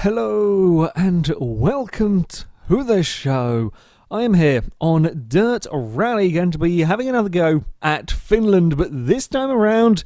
Hello and welcome to the show. I am here on Dirt Rally, going to be having another go at Finland, but this time around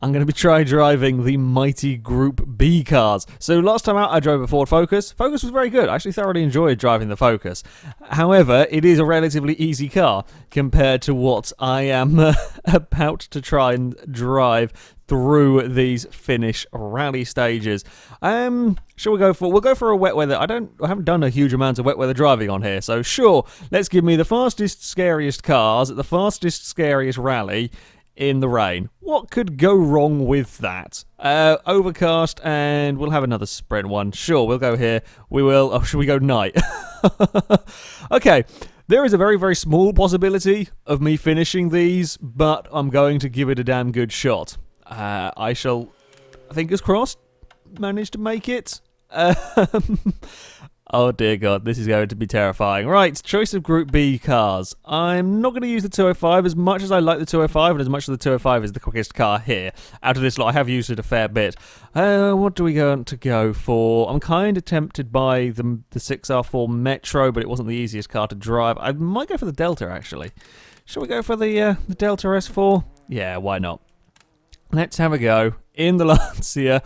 I'm going to be driving the mighty Group B cars. So last time out I drove a Ford Focus. Focus was very good. I actually thoroughly enjoyed driving the Focus. However, it is a relatively easy car compared to what I am about to try and drive through these Finnish rally stages. Shall we go for? We'll go for a wet weather. I haven't done a huge amount of wet weather driving on here, so sure. Let's give me the fastest, scariest cars at the fastest, scariest rally in the rain. What could go wrong with that? Overcast, and we'll have another sprint one. Sure, we'll go here. We will. Oh, should we go night? Okay. There is a very, very small possibility of me finishing these, but I'm going to give it a damn good shot. I shall, fingers crossed, manage to make it. Oh dear God, this is going to be terrifying. Right, choice of Group B cars. I'm not going to use the 205 as much as I like the 205, and as much as the 205 is the quickest car here. Out of this lot, I have used it a fair bit. What do we want to go for? I'm kind of tempted by the 6R4 Metro, but it wasn't the easiest car to drive. I might go for the Delta, actually. Shall we go for the Delta S4? Yeah, why not? Let's have a go in the Lancia.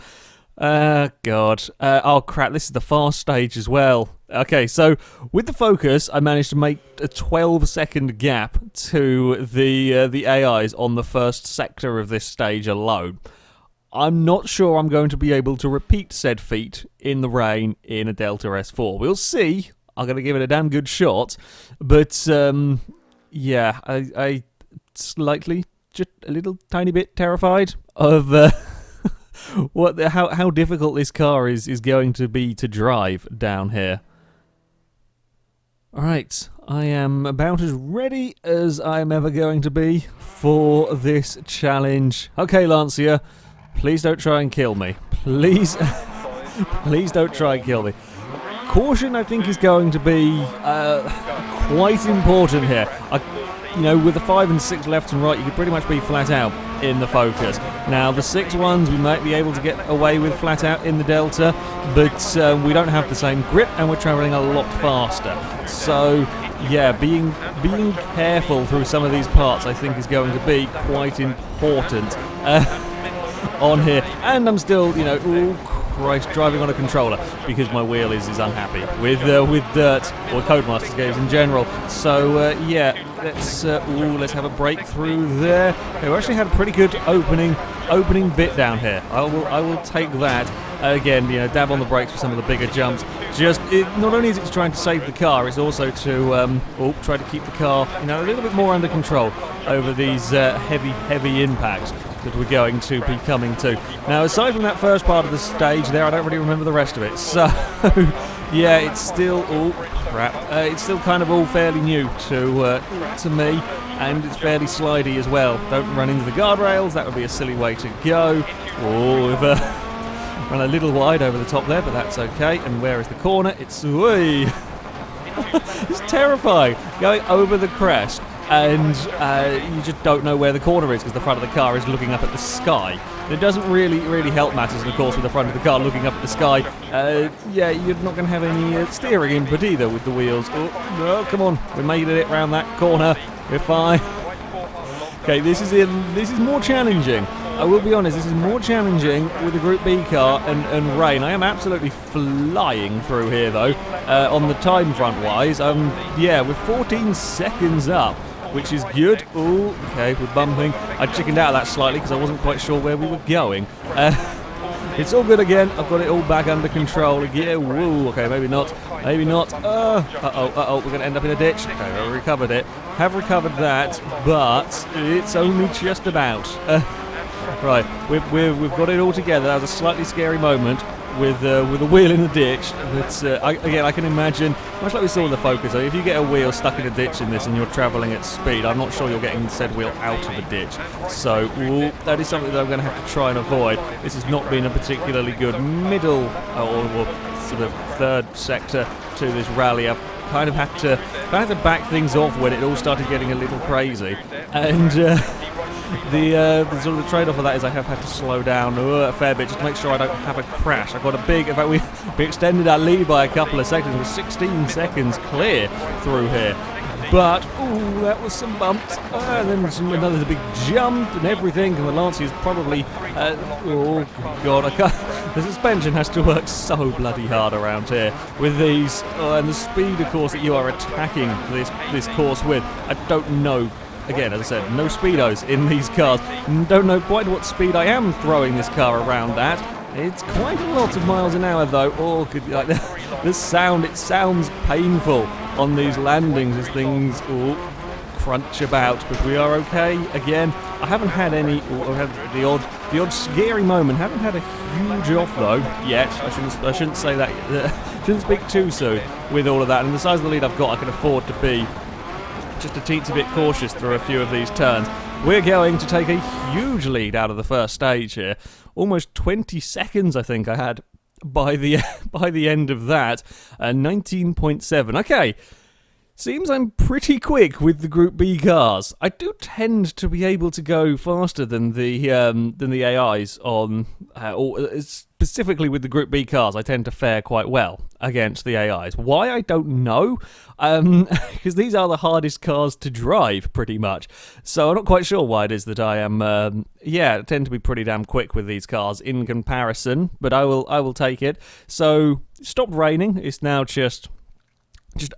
God. Oh, crap. This is the fast stage as well. Okay, so with the Focus, I managed to make a 12-second gap to the AIs on the first sector of this stage alone. I'm not sure I'm going to be able to repeat said feat in the rain in a Delta S4. We'll see. I'm going to give it a damn good shot. But, yeah, I slightly, just a little tiny bit terrified of how difficult this car is going to be to drive down here. Alright, I am about as ready as I'm ever going to be for this challenge. Okay, Lancia, please don't try and kill me. Please, please don't try and kill me. Caution, I think, is going to be quite important here. With the 5 and 6 left and right, you could pretty much be flat out in the Focus. Now, the 6 ones we might be able to get away with flat out in the Delta, but we don't have the same grip and we're travelling a lot faster. So, yeah, being careful through some of these parts, I think, is going to be quite important on here. And I'm still, Christ, driving on a controller because my wheel is unhappy with dirt or Codemasters games in general. So yeah, let's have a breakthrough there. Okay, we actually had a pretty good opening bit down here. I will take that. Again, dab on the brakes for some of the bigger jumps. Not only is it trying to save the car, it's also to try to keep the car a little bit more under control over these heavy impacts that we're going to be coming to. Now, aside from that first part of the stage there, I don't really remember the rest of it. So, yeah, it's still it's still kind of all fairly new to me, and it's fairly slidey as well. Don't run into the guardrails. That would be a silly way to go. Oh, we've run a little wide over the top there, but that's okay. And where is the corner? It's it's terrifying going over the crest. And you just don't know where the corner is because the front of the car is looking up at the sky. And it doesn't really help matters, of course, with the front of the car looking up at the sky. Yeah, you're not going to have any steering input either with the wheels. Oh, no, come on. We made it around that corner. We're fine. Okay, this is more challenging. I will be honest, this is more challenging with the Group B car and rain. I am absolutely flying through here, though, on the time front-wise. Yeah, we're 14 seconds up, which is good. Oh, okay, we're bumping. I chickened out of that slightly because I wasn't quite sure where we were going. It's all good again. I've got it all back under control again. Woo, okay, maybe not. Maybe not. Uh-oh, we're going to end up in a ditch. Okay, we recovered it. Have recovered that, but it's only just about. Right, we've got it all together. That was a slightly scary moment with a wheel in the ditch. But I can imagine, much like we saw in the Focus, if you get a wheel stuck in a ditch in this and you're travelling at speed, I'm not sure you're getting said wheel out of the ditch. So that is something that I'm going to have to try and avoid. This has not been a particularly good middle or sort of third sector to this rally. I've kind of had to back things off when it all started getting a little crazy. And the sort of the trade-off of that is I have had to slow down a fair bit just to make sure I don't have a crash. I got a big, in fact we extended our lead by a couple of seconds. We're 16 seconds clear through here. But, ooh, that was some bumps, and then another big jump and everything, and the Lancier's probably, oh god, I can't, the suspension has to work so bloody hard around here with these, and the speed, of course, that you are attacking this course with. I don't know, again, as I said, no speedos in these cars, don't know quite what speed I am throwing this car around at. It's quite a lot of miles an hour though. Oh, good, like the sound, it sounds painful on these landings as things crunch about, but we are okay. Again, I haven't had any, had the odd scary moment. Haven't had a huge off though yet. I shouldn't say that. Shouldn't speak too soon with all of that. And the size of the lead I've got, I can afford to be just a teensy bit cautious through a few of these turns. We're going to take a huge lead out of the first stage here. Almost 20 seconds, I think I had by the end of that. 19.7. Okay, seems I'm pretty quick with the Group B cars. I do tend to be able to go faster than the AIs on, specifically with the Group B cars. I tend to fare quite well against the AIs. Why, I don't know, because these are the hardest cars to drive, pretty much. So I'm not quite sure why it is that I am, I tend to be pretty damn quick with these cars in comparison, but I will take it. So, stopped raining, it's now just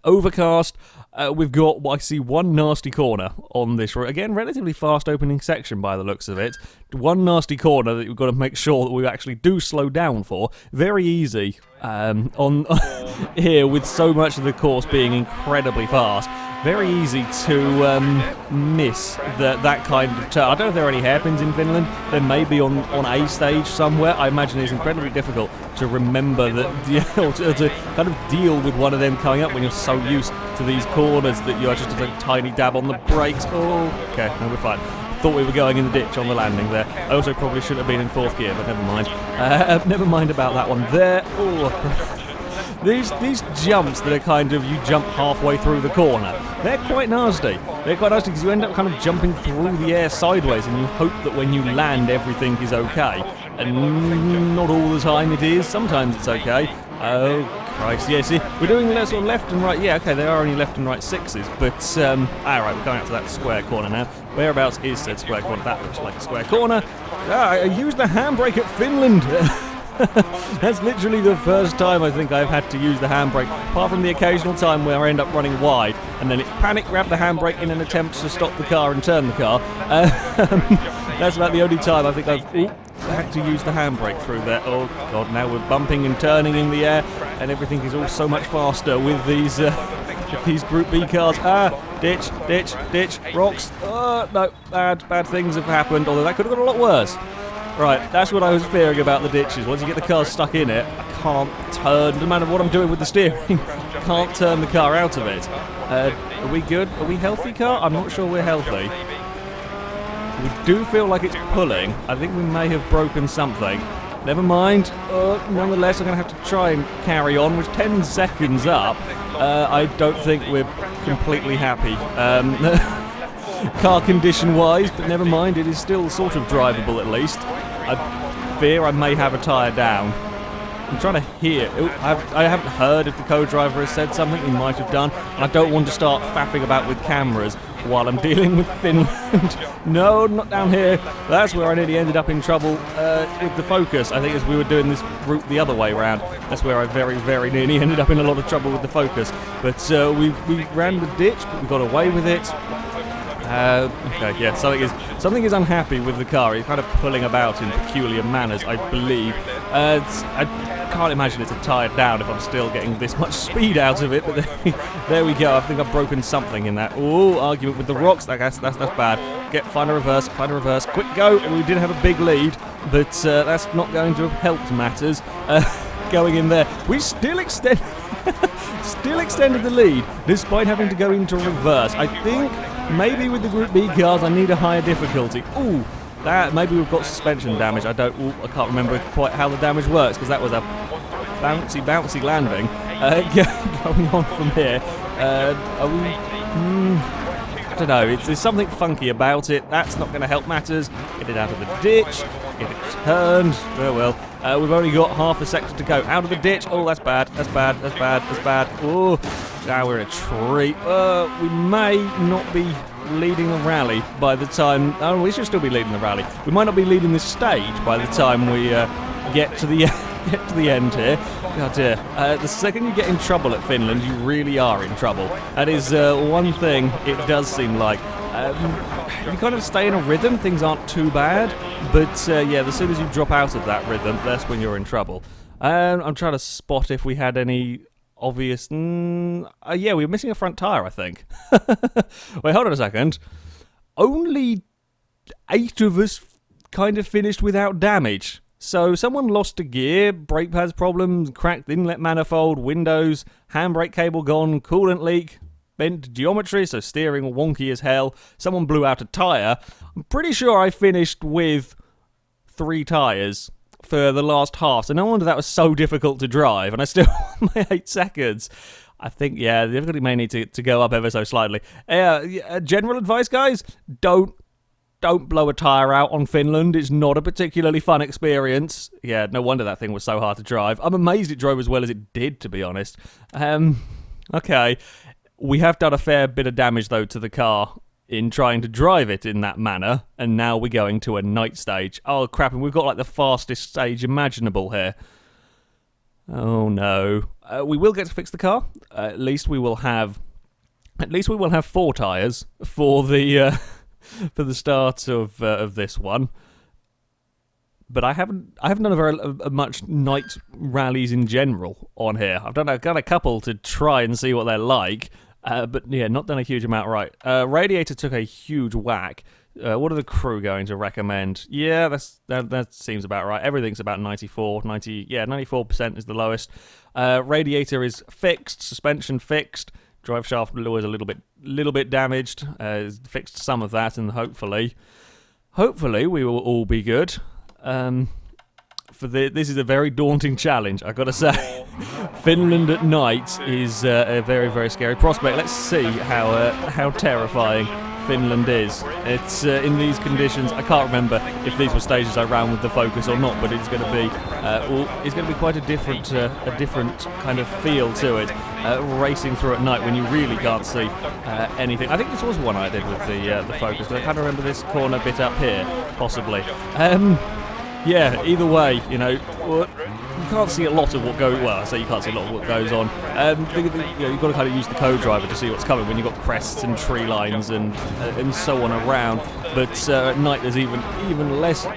overcast. We've got, I see, one nasty corner on this route. Again, relatively fast opening section by the looks of it. One nasty corner that we've got to make sure that we actually do slow down for. Very easy on here with so much of the course being incredibly fast. Very easy to miss that kind of turn. I don't know if there are any hairpins in Finland. There may be on a stage somewhere. I imagine it's incredibly difficult to remember that, or to kind of deal with one of them coming up when you're so used to these corners that you are just a tiny dab on the brakes. Oh, okay, no, we're fine. Thought we were going in the ditch on the landing there. I also probably should have been in fourth gear, but never mind. Never mind about that one there. Oh. These jumps that are kind of, you jump halfway through the corner, they're quite nasty. They're quite nasty because you end up kind of jumping through the air sideways and you hope that when you land everything is okay. And not all the time it is, sometimes it's okay. Oh Christ, yeah, see, we're doing sort of left and right, yeah, okay, there are only left and right sixes, but, alright, we're going out to that square corner now. Whereabouts is said square corner? That looks like a square corner. I used the handbrake at Finland. That's literally the first time I think I've had to use the handbrake, apart from the occasional time where I end up running wide, and then it's panic grab the handbrake in an attempt to stop the car and turn the car. That's about the only time I think I've had to use the handbrake through there. Oh god, now we're bumping and turning in the air, and everything is all so much faster with these Group B cars. Ditch, ditch, ditch, rocks. No, bad things have happened, although that could have got a lot worse. Right, that's what I was fearing about the ditches. Once you get the car stuck in it, I can't turn, no matter what I'm doing with the steering, I can't turn the car out of it. Are we good? Are we healthy, car? I'm not sure we're healthy. We do feel like it's pulling. I think we may have broken something. Never mind. Nonetheless, I'm going to have to try and carry on. With 10 seconds up, I don't think we're completely happy. Car condition-wise, but never mind. It is still sort of drivable, at least. I fear I may have a tyre down. I'm trying to hear. I haven't heard if the co-driver has said something. He might have done. And I don't want to start faffing about with cameras while I'm dealing with Finland. No, not down here. That's where I nearly ended up in trouble with the focus. I think as we were doing this route the other way around, that's where I very, very nearly ended up in a lot of trouble with the focus. But we ran the ditch, but we got away with it. Okay, yeah, something is unhappy with the car. It's kind of pulling about in peculiar manners, I believe. I can't imagine it's a tyre down if I'm still getting this much speed out of it, but there we go. I think I've broken something in that. Oh, argument with the rocks. That's bad. Find a reverse, quick go. We did have a big lead, but that's not going to have helped matters. Going in there. We still extended the lead, despite having to go into reverse. I think maybe with the Group B cars I need a higher difficulty. Ooh, that maybe we've got suspension damage. I can't remember quite how the damage works, because that was a bouncy landing. Going on from here. don't know, there's something funky about it. That's not going to help matters. Get it out of the ditch, get it turned. Oh well, we've only got half a sector to go. Out of the ditch. Oh, that's bad, that's bad, that's bad, that's bad. Oh, now we're in a tree. We may not be leading the rally by the time... Oh, we should still be leading the rally. We might not be leading this stage by the time we get to the end here. God dear. The second you get in trouble at Finland, you really are in trouble. That is one thing it does seem like. If you kind of stay in a rhythm, things aren't too bad. But yeah, as soon as you drop out of that rhythm, that's when you're in trouble. I'm trying to spot if we had any obvious... yeah, we were missing a front tyre, I think. Wait, hold on a second. Only 8 of us kind of finished without damage. So someone lost a gear, brake pads problems, cracked inlet manifold, windows, handbrake cable gone, coolant leak, bent geometry, so steering wonky as hell. Someone blew out a tyre. I'm pretty sure I finished with 3 tyres for the last half, so no wonder that was so difficult to drive, and I still won my 8 seconds. I think, yeah, the difficulty may need to go up ever so slightly. General advice, guys, don't blow a tyre out on Finland. It's not a particularly fun experience. Yeah, no wonder that thing was so hard to drive. I'm amazed it drove as well as it did, to be honest. Okay, we have done a fair bit of damage, though, to the car in trying to drive it in that manner, and now we're going to a night stage. Oh, crap, and we've got, like, the fastest stage imaginable here. Oh, no. We will get to fix the car. At least we will have 4 tyres for the... for the start of this one, but I haven't done a much night rallies in general on here. I've done a couple to try and see what they're like, but yeah, not done a huge amount right. Radiator took a huge whack. What are the crew going to recommend? Yeah, that seems about right. Everything's about 94% is the lowest. Radiator is fixed, suspension fixed. Drive shaft was a little bit damaged. Fixed some of that, and hopefully we will all be good. This is a very daunting challenge, I've got to say. Finland at night is a very, very scary prospect. Let's see how terrifying Finland is. It's in these conditions. I can't remember if these were stages I ran with the Focus or not, but it's going to be quite a different kind of feel to it. Racing through at night when you really can't see anything. I think this was one I did with the Focus, but I can't remember this corner bit up here, possibly. Yeah, either way, you know, you can't see a lot of what goes. Well, I say you can't see a lot of what goes on. You've got to kind of use the co-driver to see what's coming when you've got crests and tree lines and so on around. But at night there's even less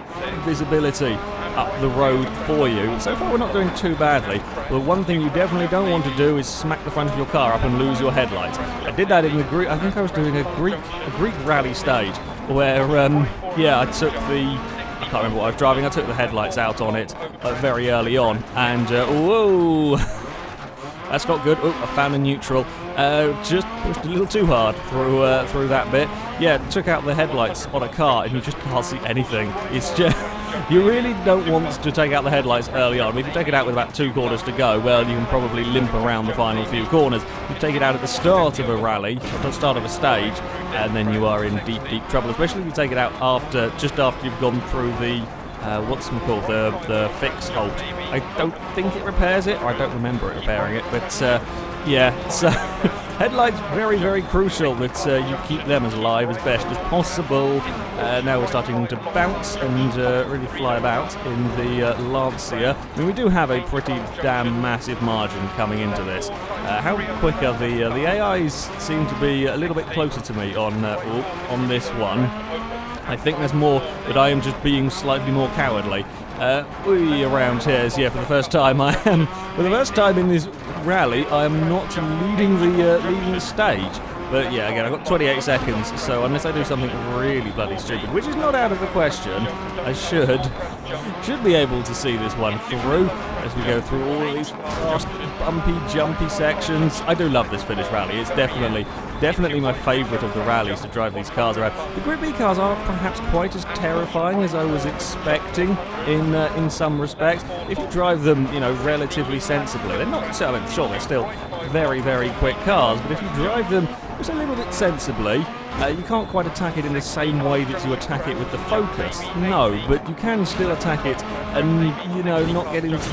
visibility up the road for you. So far we're not doing too badly. The one thing you definitely don't want to do is smack the front of your car up and lose your headlights. I did that in the Greek. I think I was doing a Greek rally stage where I took the. I can't remember what I was driving. I took the headlights out on it very early on, and whoa, that's not good. Oh, I found a neutral. Just pushed a little too hard through that bit. Yeah, took out the headlights on a car, and you just can't see anything. It's just you really don't want to take out the headlights early on. If you take it out with about 2 corners to go, well, you can probably limp around the final few corners. You take it out at the start of a rally, at the start of a stage, and then you are in deep, deep trouble. Especially if you take it out just after you've gone through the what's it called, the fix halt. I don't think it repairs it, or I don't remember it repairing it. But yeah, so headlights very, very crucial that you keep them as alive as best as possible. Now we're starting to bounce and really fly about in the Lancia. I mean, we do have a pretty damn massive margin coming into this. How quick are the AIs seem to be a little bit closer to me on this one. I think there's more that I am just being slightly more cowardly. We around here, so yeah, for the first time in this rally, I am not leading the stage. But yeah, again, I've got 28 seconds, so unless I do something really bloody stupid, which is not out of the question, I should be able to see this one through as we go through all these fast, bumpy, jumpy sections. I do love this Finnish rally. It's definitely my favourite of the rallies to drive these cars around. The Group B cars aren't perhaps quite as terrifying as I was expecting in some respects. If you drive them, relatively sensibly, they're not. I mean, sure, they're still very, very quick cars, but if you drive them just a little bit sensibly. You can't quite attack it in the same way that you attack it with the Focus, no, but you can still attack it and, you know, not get into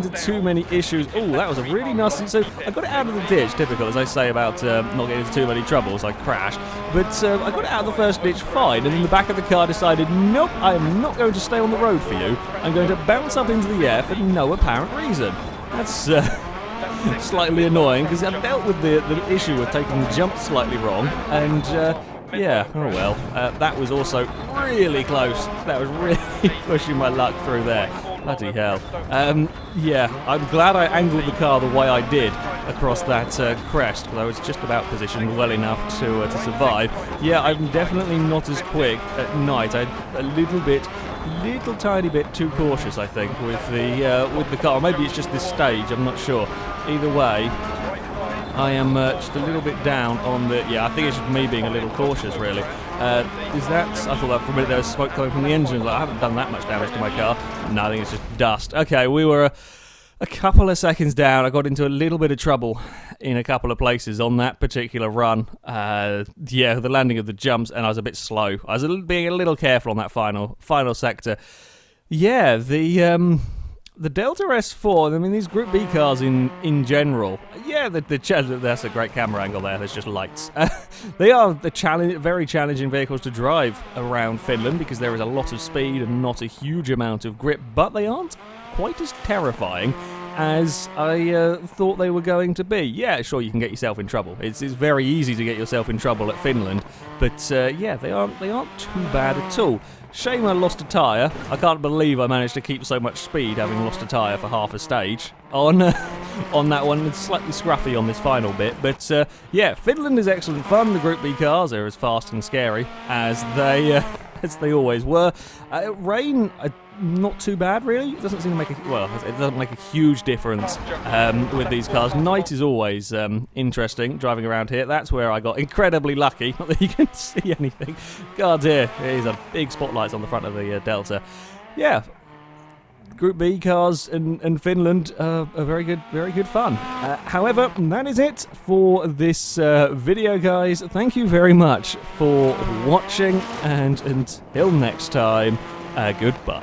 too many issues. Oh, that was a really nasty... So I got it out of the ditch, typical, as I say about not getting into too many troubles, I crashed. But I got it out of the first ditch fine, and then the back of the car decided, nope, I am not going to stay on the road for you. I'm going to bounce up into the air for no apparent reason. That's slightly annoying, because I dealt with the issue of taking the jump slightly wrong, and... yeah, oh well. That was also really close. That was really pushing my luck through there. Bloody hell. Yeah, I'm glad I angled the car the way I did across that crest, because I was just about positioned well enough to survive. Yeah, I'm definitely not as quick at night. I'm a little tiny bit too cautious, I think, with the car. Maybe it's just this stage, I'm not sure. Either way, I am just a little bit down on the... Yeah, I think it's just me being a little cautious, really. Is that... I thought that for a minute there was smoke coming from the engine. Like, I haven't done that much damage to my car. No, I think it's just dust. Okay, we were a couple of seconds down. I got into a little bit of trouble in a couple of places on that particular run. Yeah, the landing of the jumps, and I was a bit slow. I was being a little careful on that final sector. Yeah, the Delta S4, I mean, these Group B cars in general, yeah, that's a great camera angle there, there's just lights. They are very challenging vehicles to drive around Finland because there is a lot of speed and not a huge amount of grip, but they aren't quite as terrifying as I thought they were going to be. Yeah, sure, you can get yourself in trouble. It's very easy to get yourself in trouble at Finland, but yeah, they aren't too bad at all. Shame I lost a tyre. I can't believe I managed to keep so much speed having lost a tyre for half a stage on that one. It's slightly scruffy on this final bit, but yeah, Finland is excellent fun. The Group B cars are as fast and scary as they always were. Rain, not too bad really. It doesn't seem to make it doesn't make a huge difference with these cars. Night is always interesting driving around here. That's where I got incredibly lucky. Not that you can see anything. God, here's a big spotlights on the front of the Delta. Yeah, Group B cars and Finland are very good fun. However, that is it for this video, guys. Thank you very much for watching, and until next time, goodbye.